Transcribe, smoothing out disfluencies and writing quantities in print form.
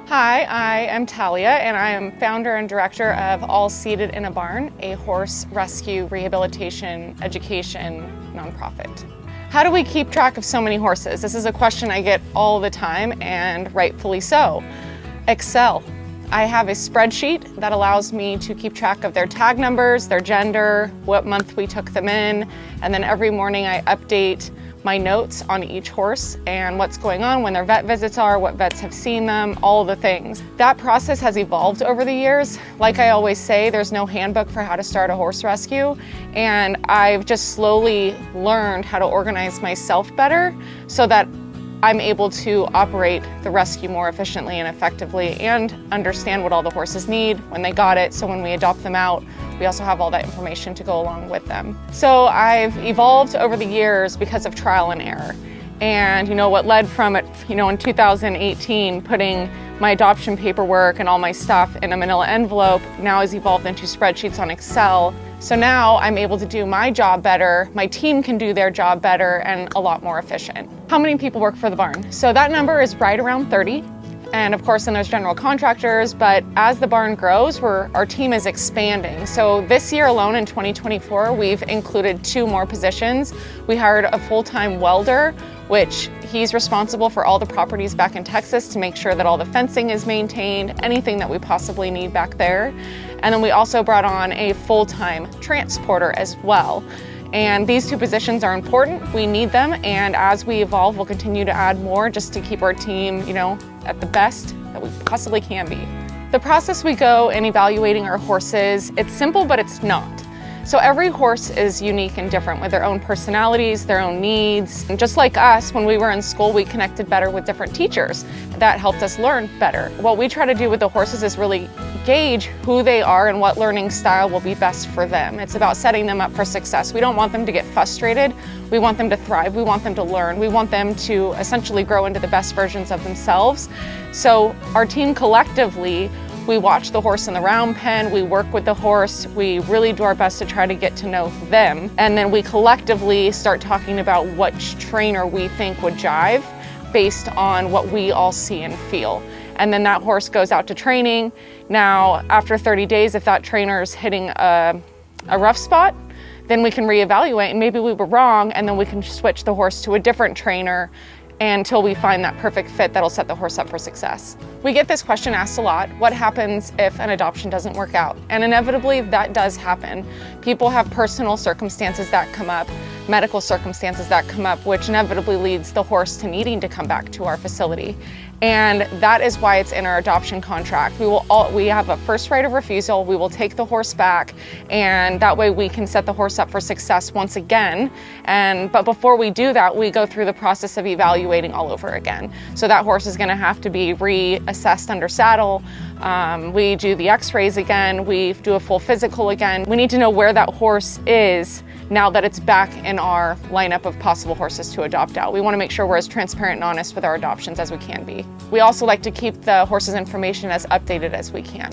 Hi, I am Talia, and I am founder and director of All Seated in a Barn, a horse rescue, rehabilitation, education nonprofit. How do we keep track of so many horses? This is a question I get all the time, and rightfully so. Excel. I have a spreadsheet that allows me to keep track of their tag numbers, their gender, what month we took them in, and then every morning I update my notes on each horse and what's going on, when their vet visits are, what vets have seen them, all the things. That process has evolved over the years. Like I always say, there's no handbook for how to start a horse rescue, and I've just slowly learned how to organize myself better so that I'm able to operate the rescue more efficiently and effectively and understand what all the horses need when they got it, so when we adopt them out, we also have all that information to go along with them. So I've evolved over the years because of trial and error. And what led from it, in 2018, putting my adoption paperwork and all my stuff in a manila envelope now has evolved into spreadsheets on Excel. So now I'm able to do my job better, my team can do their job better, and a lot more efficient. How many people work for the barn? So that number is right around 30. And of course, then there's general contractors, but as the barn grows, our team is expanding. So this year alone in 2024, we've included 2 more positions. We hired a full-time welder, which he's responsible for all the properties back in Texas to make sure that all the fencing is maintained, anything that we possibly need back there. And then we also brought on a full-time transporter as well. And these 2 positions are important, we need them, and as we evolve, we'll continue to add more just to keep our team, at the best that we possibly can be. The process we go in evaluating our horses, it's simple, but it's not. So every horse is unique and different with their own personalities, their own needs. And just like us, when we were in school, we connected better with different teachers. That helped us learn better. What we try to do with the horses is really gauge who they are and what learning style will be best for them. It's about setting them up for success. We don't want them to get frustrated. We want them to thrive. We want them to learn. We want them to essentially grow into the best versions of themselves. So our team collectively, we watch the horse in the round pen, we work with the horse, we really do our best to try to get to know them. And then we collectively start talking about which trainer we think would jive based on what we all see and feel. And then that horse goes out to training. Now, after 30 days, if that trainer is hitting a rough spot, then we can reevaluate, and maybe we were wrong, and then we can switch the horse to a different trainer until we find that perfect fit that'll set the horse up for success. We get this question asked a lot: what happens if an adoption doesn't work out? And inevitably that does happen. People have personal circumstances that come up, medical circumstances that come up, which inevitably leads the horse to needing to come back to our facility. And that is why it's in our adoption contract. We have a first right of refusal. We will take the horse back, and that way we can set the horse up for success once again. But before we do that, we go through the process of evaluating all over again. So that horse is going to have to be reassessed under saddle. We do the x-rays again. We do a full physical again. We need to know where that horse is now that it's back in our lineup of possible horses to adopt out. We want to make sure we're as transparent and honest with our adoptions as we can be. We also like to keep the horse's information as updated as we can.